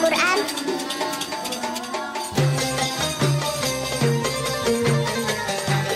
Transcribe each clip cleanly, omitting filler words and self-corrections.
Al-Quran.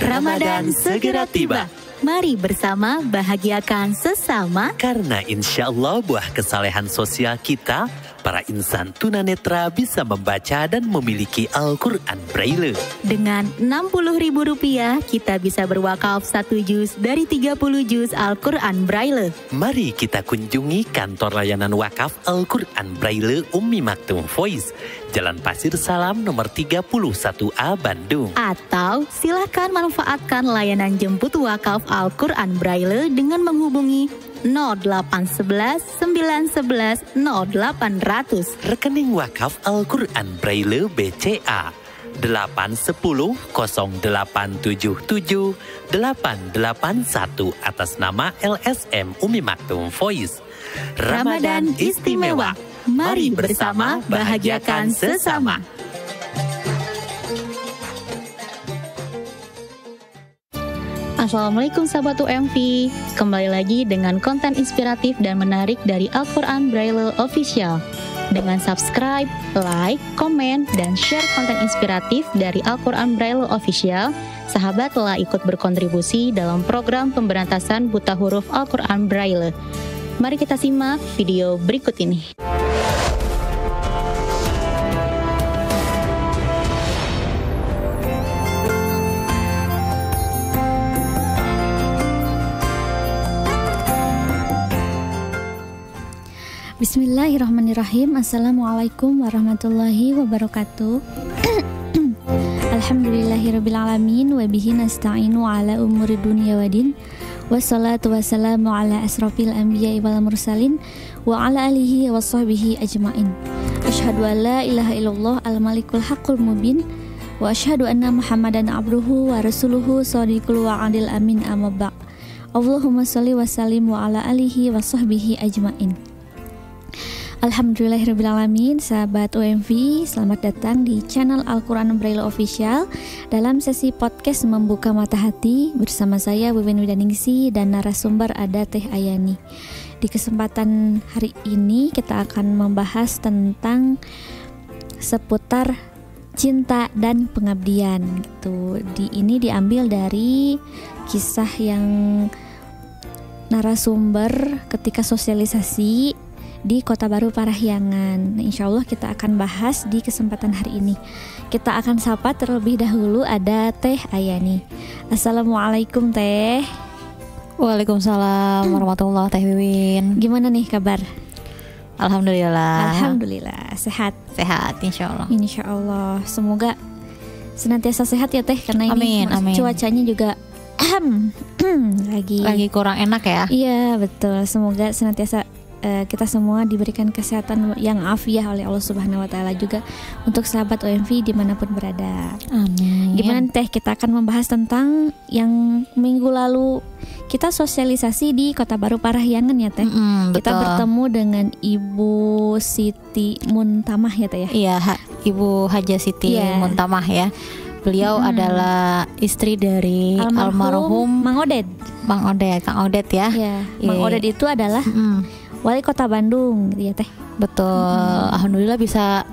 Ramadan segera tiba. Mari bersama bahagiakan sesama. Karena insya Allah buah kesalehan sosial kita, para insan tunanetra bisa membaca dan memiliki Al-Quran Braille. Dengan Rp60.000 kita bisa berwakaf 1 juz dari 30 juz Al-Quran Braille. Mari kita kunjungi kantor layanan wakaf Al-Quran Braille Ummi Maktum Voice, Jalan Pasir Salam nomor 31A Bandung. Atau silakan manfaatkan layanan jemput wakaf Al-Quran Braille dengan menghubungi 0811 911 0800. Rekening wakaf Al-Quran Braille BCA 810 0877 881 atas nama LSM Ummi Maktum Voice. Ramadan istimewa. Mari bersama bahagiakan sesama. Assalamualaikum sahabat UMV. Kembali lagi dengan konten inspiratif dan menarik dari Al-Quran Braille Official. Dengan subscribe, like, komen, dan share konten inspiratif dari Al-Quran Braille Official, sahabat telah ikut berkontribusi dalam program pemberantasan buta huruf Al-Quran Braille. Mari kita simak video berikut ini. Bismillahirrahmanirrahim. Assalamualaikum warahmatullahi wabarakatuh. Alhamdulillahirrabbilalamin. Wabihi nasta'inu ala umuri dunia wadin. Wassalatu wassalamu ala asrafil anbiya'i wal mursalin. Wa ala alihi wa sahbihi ajma'in. Asyhadu an la ilaha illallah al-malikul haqqul mubin. Wa asyhadu anna muhammadan abduhu wa rasuluhu shadiqul wa'adil amin amma ba'. Allahumma sholli wa sallim wa ala alihi wa sahbihi ajma'in. Alhamdulillahirrabbilalamin. Sahabat UMV, selamat datang di channel Al-Quran Braille Official dalam sesi podcast Membuka Mata Hati bersama saya Wiwin Widaningsi dan narasumber ada Teh Ayani. Di kesempatan hari ini kita akan membahas tentang seputar cinta dan pengabdian gitu. Ini diambil dari kisah yang narasumber ketika sosialisasi di Kota Baru Parahyangan. Nah, insya Allah kita akan bahas di kesempatan hari ini. Kita akan sapa terlebih dahulu ada Teh Ayani. Assalamualaikum Teh. Waalaikumsalam warahmatullahi Teh Wiwin. Gimana nih kabar? Alhamdulillah. Alhamdulillah sehat. Sehat insya Allah. Insya Allah. Semoga senantiasa sehat ya Teh, karena ini amin. Cuacanya juga lagi kurang enak ya. Iya betul. Semoga senantiasa kita semua diberikan kesehatan yang afiah oleh Allah Subhanahu wa taala, juga untuk sahabat OMV dimanapun berada. Amin. Gimana Teh, kita akan membahas tentang yang minggu lalu kita sosialisasi di Kota Baru Parahyangan ya Teh. Kita bertemu dengan Ibu Siti Muntamah ya Teh ya. Iya, Ibu Haja Siti Muntamah ya. Beliau adalah istri dari almarhum Mang Odet. Kang Odet ya. Iya. Mang Odet itu adalah Wali Kota Bandung gitu ya Teh. Betul. Alhamdulillah bisa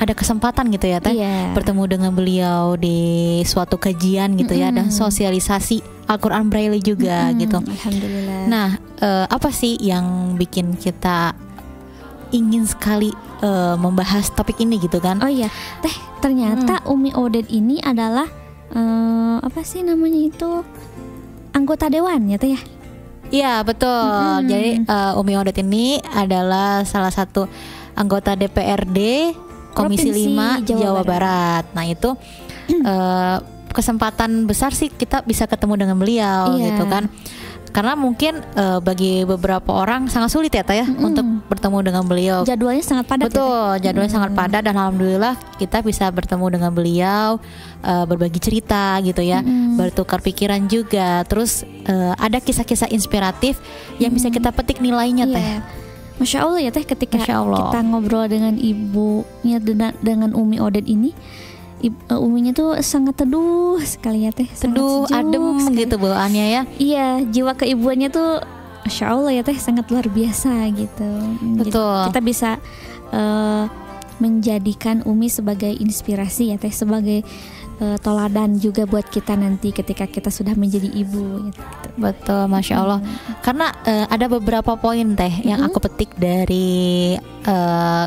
ada kesempatan gitu ya Teh, bertemu dengan beliau di suatu kajian gitu ya, dan sosialisasi Al-Quran Braille juga gitu. Alhamdulillah. Nah, apa sih yang bikin kita ingin sekali membahas topik ini gitu kan? Oh iya Teh, ternyata Umi Odet ini adalah apa sih namanya itu, anggota dewan ya Teh ya? Iya betul. Jadi Umi Odet ini adalah salah satu anggota DPRD Komisi 5 Jawa Barat. Nah itu kesempatan besar sih kita bisa ketemu dengan beliau gitu kan. Karena mungkin bagi beberapa orang sangat sulit ya Teh ya untuk bertemu dengan beliau. Jadwalnya sangat padat. Betul, jadwalnya sangat padat, dan alhamdulillah kita bisa bertemu dengan beliau, berbagi cerita gitu ya, bertukar pikiran juga. Terus ada kisah-kisah inspiratif yang bisa kita petik nilainya Teh. Masya Allah ya Teh, ketika kita ngobrol dengan ibunya dengan Umi Odet ini, Uminya tuh sangat teduh sekali ya Teh, teduh, adem sekali gitu bawaannya ya. Iya, jiwa keibuannya tuh Masya Allah ya Teh, sangat luar biasa gitu. Betul. Jadi kita bisa menjadikan Umi sebagai inspirasi ya Teh, sebagai toladan juga buat kita nanti ketika kita sudah menjadi ibu gitu. Betul, Masya Allah. Karena ada beberapa poin Teh yang aku petik dari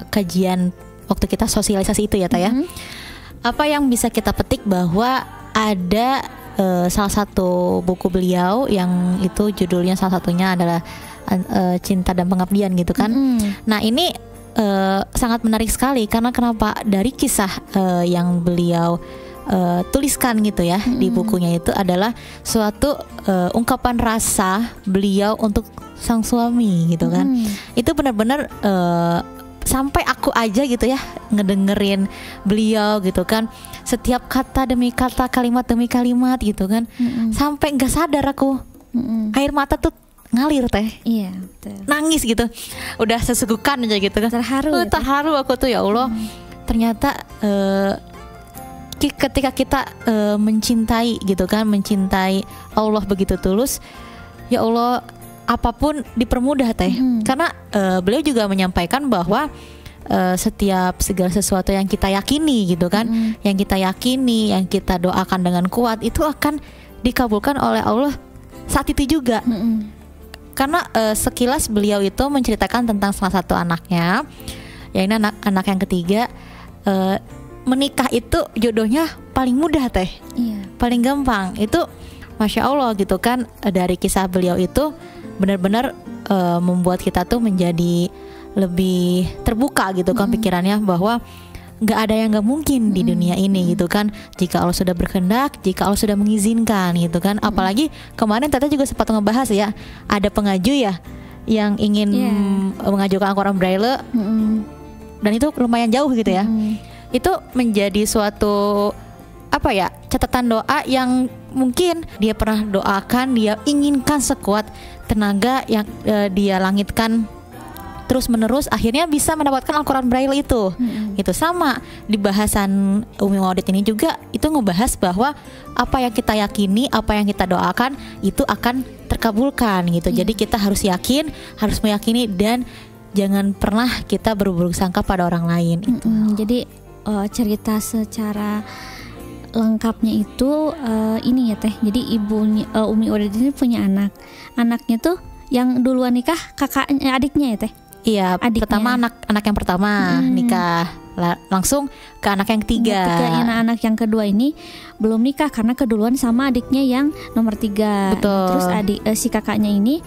kajian waktu kita sosialisasi itu ya Teh ya. Apa yang bisa kita petik bahwa ada salah satu buku beliau yang itu judulnya salah satunya adalah Cinta dan Pengabdian gitu kan. Nah ini sangat menarik sekali karena kenapa, dari kisah yang beliau tuliskan gitu ya di bukunya itu adalah suatu ungkapan rasa beliau untuk sang suami gitu kan. Itu benar-benar sampai aku aja gitu ya ngedengerin beliau gitu kan, setiap kata demi kata, kalimat demi kalimat gitu kan, sampai nggak sadar aku air mata tuh ngalir Teh. Iya, betul. Nangis gitu, udah sesegukan aja gitu kan. Terharu aku tuh, ya Allah. Ternyata ketika kita mencintai gitu kan, mencintai Allah begitu tulus, ya Allah, apapun dipermudah Teh. Karena beliau juga menyampaikan bahwa setiap segala sesuatu yang kita yakini gitu kan, yang kita yakini, yang kita doakan dengan kuat, itu akan dikabulkan oleh Allah saat itu juga. Karena sekilas beliau itu menceritakan tentang salah satu anaknya, ya ini anak yang ketiga, menikah itu jodohnya paling mudah Teh, paling gampang. Itu Masya Allah gitu kan. Dari kisah beliau itu benar-benar membuat kita tuh menjadi lebih terbuka gitu kan pikirannya, bahwa nggak ada yang nggak mungkin di dunia ini gitu kan, jika Allah sudah berkehendak, jika Allah sudah mengizinkan gitu kan. Apalagi kemarin Tete juga sempat ngebahas ya, ada pengaju ya yang ingin mengajukan Al-Quran Braille, dan itu lumayan jauh gitu ya. Itu menjadi suatu apa ya, catatan doa yang mungkin dia pernah doakan, dia inginkan sekuat tenaga yang dia langitkan terus menerus, akhirnya bisa mendapatkan Al-Quran Braille itu. Itu sama di bahasan Umi Maudid ini juga, itu ngebahas bahwa apa yang kita yakini, apa yang kita doakan itu akan terkabulkan gitu. Jadi kita harus yakin, harus meyakini, dan jangan pernah kita berburuk sangka pada orang lain. Jadi cerita secara lengkapnya itu ini ya Teh. Jadi ibunya Umi Maudid ini punya anak. Anaknya tuh yang duluan nikah adiknya ya Teh. Iya, adiknya. Pertama anak yang pertama nikah, langsung ke anak yang ketiga. Anak yang kedua ini belum nikah karena keduluan sama adiknya yang nomor 3. Betul. Terus si kakaknya ini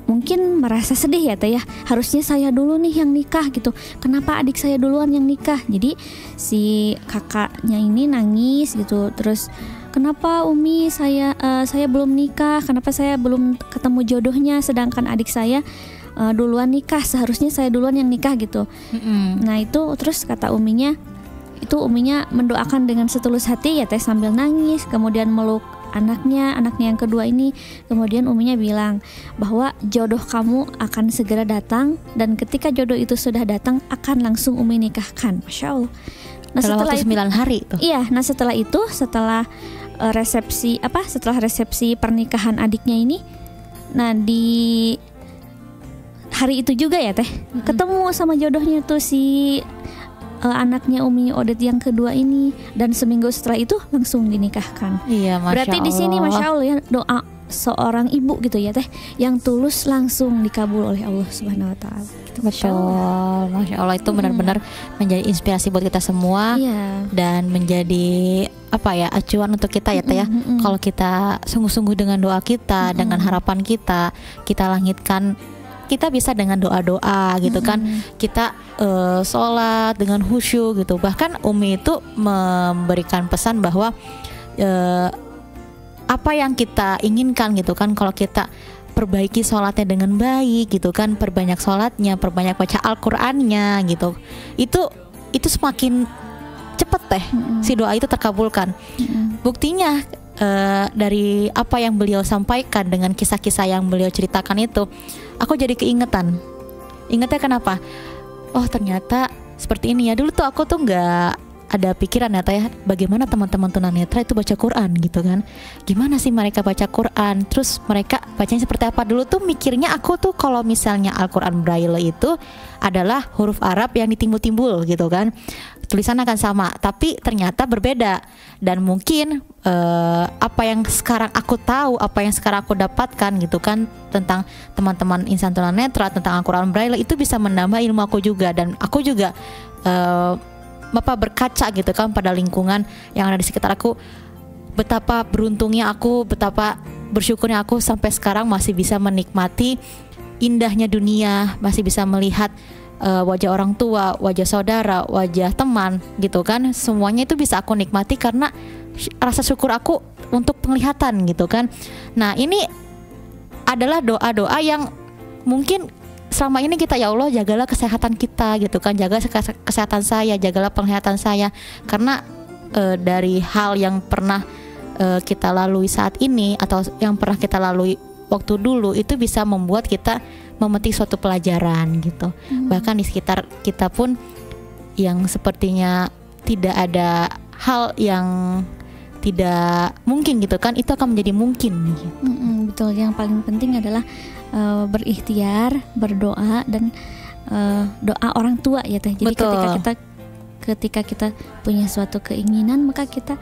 mungkin merasa sedih ya Teh ya, harusnya saya dulu nih yang nikah gitu, kenapa adik saya duluan yang nikah. Jadi si kakaknya ini nangis gitu, terus kenapa Umi saya belum nikah, kenapa saya belum ketemu jodohnya, sedangkan adik saya duluan nikah, seharusnya saya duluan yang nikah gitu. Nah itu terus kata Uminya, itu Uminya mendoakan dengan setulus hati ya Teh, sambil nangis, kemudian meluk anaknya yang kedua ini. Kemudian Uminya bilang bahwa jodoh kamu akan segera datang, dan ketika jodoh itu sudah datang akan langsung Umi nikahkan. Masya Allah. Nah, dalam waktu 9 hari tuh. Iya, nah setelah itu, setelah resepsi pernikahan adiknya ini, nah di hari itu juga ya Teh, ketemu sama jodohnya tuh si anaknya Umi Maudid yang kedua ini, dan seminggu setelah itu langsung dinikahkan. Iya, Masya Berarti Allah. di sini Masya Allah ya, doa seorang ibu gitu ya Teh, yang tulus langsung dikabul oleh Allah Subhanahu Wa Taala. Gitu, Masya Allah, itu benar-benar menjadi inspirasi buat kita semua. Dan menjadi apa ya, acuan untuk kita ya Teh ya. Kalau kita sungguh-sungguh dengan doa kita, dengan harapan kita langitkan, kita bisa dengan doa-doa gitu kan, kita sholat dengan khusyuk gitu. Bahkan Umi itu memberikan pesan bahwa apa yang kita inginkan gitu kan, kalau kita perbaiki sholatnya dengan baik gitu kan, perbanyak sholatnya, perbanyak baca Al-Qur'annya gitu, itu semakin cepat Teh si doa itu terkabulkan. Buktinya dari apa yang beliau sampaikan dengan kisah-kisah yang beliau ceritakan itu, aku jadi ingetnya kenapa? Oh ternyata seperti ini ya. Dulu tuh aku tuh nggak ada pikiran ya Teh ya, bagaimana teman-teman tunanetra itu baca Quran gitu kan. Gimana sih mereka baca Quran? Terus mereka bacanya seperti apa? Dulu tuh mikirnya aku tuh kalau misalnya Al-Quran Braille itu adalah huruf Arab yang ditimbul-timbul gitu kan. Tulisan akan sama, tapi ternyata berbeda. Dan mungkin apa yang sekarang aku tahu, apa yang sekarang aku dapatkan gitu kan tentang teman-teman insan tunanetra, tentang Al-Quran Braille itu bisa menambah ilmu aku juga. Dan aku juga berkaca gitu kan pada lingkungan yang ada di sekitar aku, betapa beruntungnya aku, betapa bersyukurnya aku sampai sekarang masih bisa menikmati indahnya dunia, masih bisa melihat wajah orang tua, wajah saudara, wajah teman gitu kan. Semuanya itu bisa aku nikmati karena rasa syukur aku untuk penglihatan gitu kan. Nah, ini adalah doa-doa yang mungkin selama ini kita, ya Allah jagalah kesehatan kita gitu kan, jaga kesehatan saya, jagalah penglihatan saya, karena dari hal yang pernah kita lalui saat ini atau yang pernah kita lalui waktu dulu itu bisa membuat kita memetik suatu pelajaran gitu. Bahkan di sekitar kita pun yang sepertinya tidak ada hal yang tidak mungkin gitu kan, itu akan menjadi mungkin gitu. Betul, yang paling penting adalah berikhtiar, berdoa, dan doa orang tua ya Teh. Jadi ketika kita punya suatu keinginan, maka kita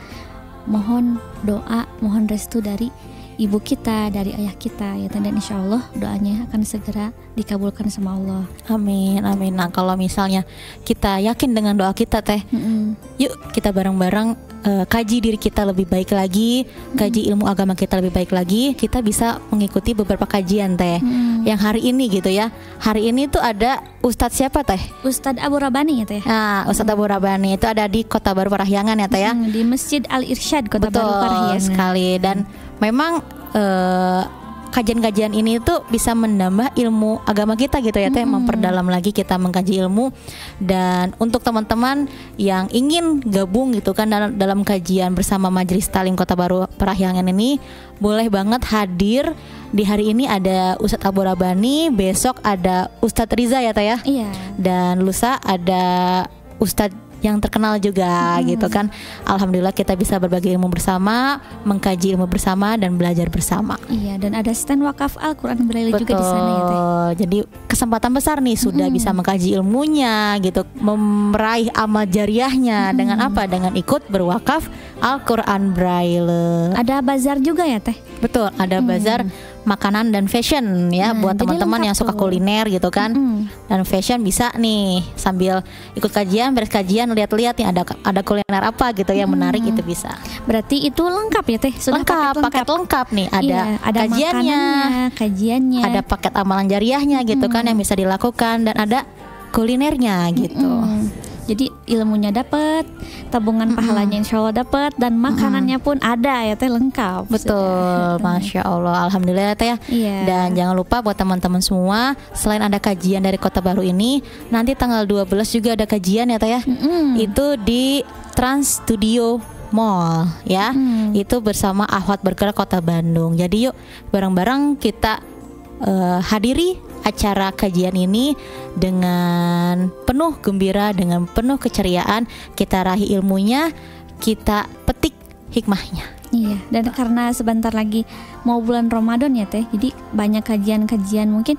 mohon doa, mohon restu dari ibu kita, dari ayah kita ya, dan insya Allah doanya akan segera dikabulkan sama Allah. Amin, amin. Nah, kalau misalnya kita yakin dengan doa kita Teh, yuk kita bareng-bareng kaji diri kita lebih baik lagi, kaji ilmu agama kita lebih baik lagi. Kita bisa mengikuti beberapa kajian Teh. Yang hari ini gitu ya. Hari ini tuh ada Ustadz siapa Teh? Ustadz Abu Rabani ya Teh. Nah, Ustadz Abu Rabani itu ada di Kota Baru Parahyangan ya Teh ya. Di Masjid Al-Irsyad Kota Betul, Baru Parahyangan. Sekali. Dan memang kajian-kajian ini tuh bisa menambah ilmu agama kita gitu ya Teh, memperdalam lagi kita mengkaji ilmu. Dan untuk teman-teman yang ingin gabung gitu kan dalam kajian bersama Majelis Ta'lim Kota Baru Parahyangan ini, boleh banget hadir. Di hari ini ada Ustadz Abu Rabani, besok ada Ustadz Riza ya Teh ya. Iya. Dan lusa ada Ustadz yang terkenal juga gitu kan. Alhamdulillah kita bisa berbagi ilmu bersama, mengkaji ilmu bersama, dan belajar bersama. Iya, dan ada stand wakaf Al-Quran Braille juga di sana ya Teh. Jadi kesempatan besar nih, sudah bisa mengkaji ilmunya gitu, meraih amal jariahnya dengan apa? Dengan ikut berwakaf Al-Quran Braille. Ada bazar juga ya Teh. Betul, ada bazar makanan dan fashion ya, buat teman-teman yang suka kuliner gitu kan. Dan fashion bisa nih sambil ikut kajian, beres kajian lihat-lihat nih ada kuliner apa gitu yang menarik, itu bisa. Berarti itu lengkap ya Teh? Sudah paket lengkap nih, ada kajiannya, ada paket amalan jariahnya gitu kan yang bisa dilakukan, dan ada kulinernya gitu. Jadi ilmunya dapat, tabungan pahalanya insya Allah dapat, dan makanannya pun ada ya Teh, lengkap. Betul, Masya Allah, Alhamdulillah Teh ya. Dan jangan lupa buat teman-teman semua, selain ada kajian dari Kota Baru ini, nanti tanggal 12 juga ada kajian ya Teh ya. Itu di Trans Studio Mall ya. Itu bersama Ahwat Bergerak Kota Bandung. Jadi yuk bareng-bareng kita hadiri acara kajian ini dengan penuh gembira, dengan penuh keceriaan. Kita raih ilmunya, kita petik hikmahnya. Iya, dan karena sebentar lagi mau bulan Ramadan ya Teh, jadi banyak kajian-kajian mungkin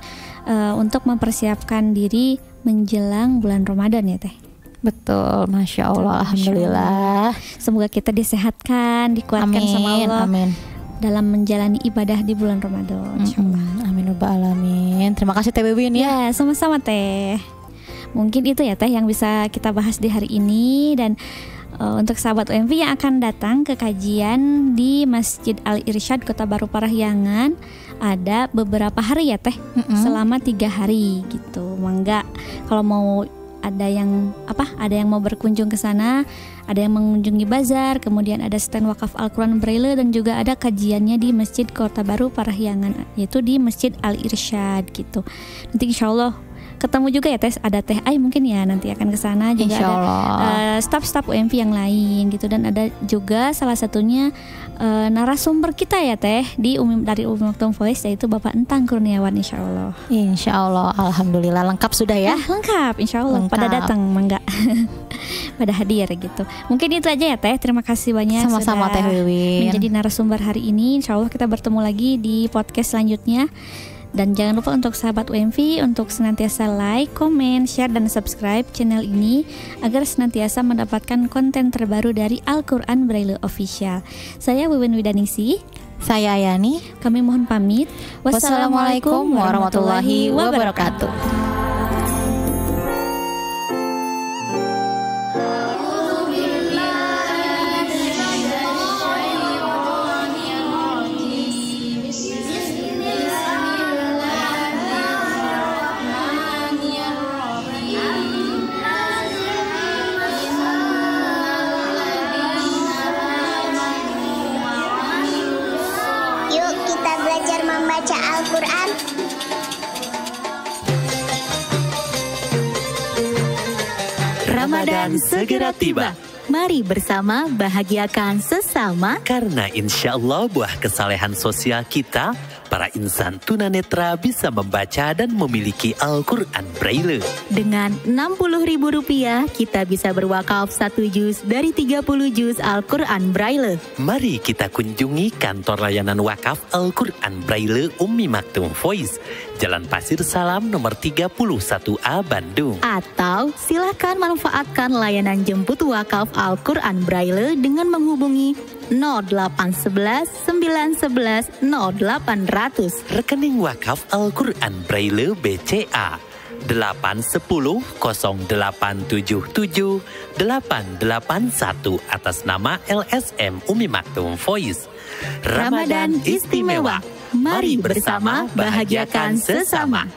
untuk mempersiapkan diri menjelang bulan Ramadan ya Teh. Betul, Masya Allah, Alhamdulillah. Semoga kita disehatkan, dikuatkan sama Allah. Amin. Dalam menjalani ibadah di bulan Ramadan, insyaallah. Amin rabbal alamin. Terima kasih Teh Wiwin ya. Sama-sama Teh. Mungkin itu ya Teh yang bisa kita bahas di hari ini. Dan untuk sahabat UMV yang akan datang ke kajian di Masjid Al-Irsyad Kota Baru Parahyangan, ada beberapa hari ya Teh, selama 3 hari gitu. Mangga kalau mau ada yang mau berkunjung ke sana, ada yang mengunjungi bazar, kemudian ada stand wakaf Al-Quran Braille, dan juga ada kajiannya di Masjid Kota Baru Parahyangan, yaitu di Masjid Al-Irsyad gitu. Nanti insya Allah ketemu juga ya Teh, ada Teh Ai mungkin ya nanti akan ke sana, juga ada staf-staf UMV yang lain gitu, dan ada juga salah satunya narasumber kita ya Teh dari Umi Maktoum Voice, yaitu Bapak Entang Kurniawan, insya Allah. Insya Allah, alhamdulillah lengkap sudah ya. Lengkap, insya Allah. Pada datang, mangga. pada hadir gitu. Mungkin itu aja ya Teh. Terima kasih banyak Sama-sama Teh Wiwin menjadi narasumber hari ini. Insya Allah kita bertemu lagi di podcast selanjutnya. Dan jangan lupa untuk sahabat UMV untuk senantiasa like, komen, share, dan subscribe channel ini agar senantiasa mendapatkan konten terbaru dari Al-Quran Braille Official. Saya Wiwin Widaningsih. Saya Ayani. Kami mohon pamit. Wassalamualaikum warahmatullahi wabarakatuh. Belajar membaca Al-Quran. Ramadan segera tiba. Mari bersama bahagiakan sesama. Karena insya Allah buah kesalehan sosial kita, para insan tunanetra bisa membaca dan memiliki Al-Quran Braille. Dengan Rp60.000 kita bisa berwakaf 1 juz dari 30 juz Al-Quran Braille. Mari kita kunjungi kantor layanan wakaf Al-Quran Braille Ummi Maktum Voice, Jalan Pasir Salam nomor 31A Bandung. Atau silakan manfaatkan layanan jemput wakaf Al-Quran Braille dengan menghubungi 0811 911 0800. Rekening wakaf Al-Quran Braille BCA 810 0877 881 atas nama LSM Ummi Maktum Voice. Ramadan istimewa. Mari bersama bahagiakan sesama.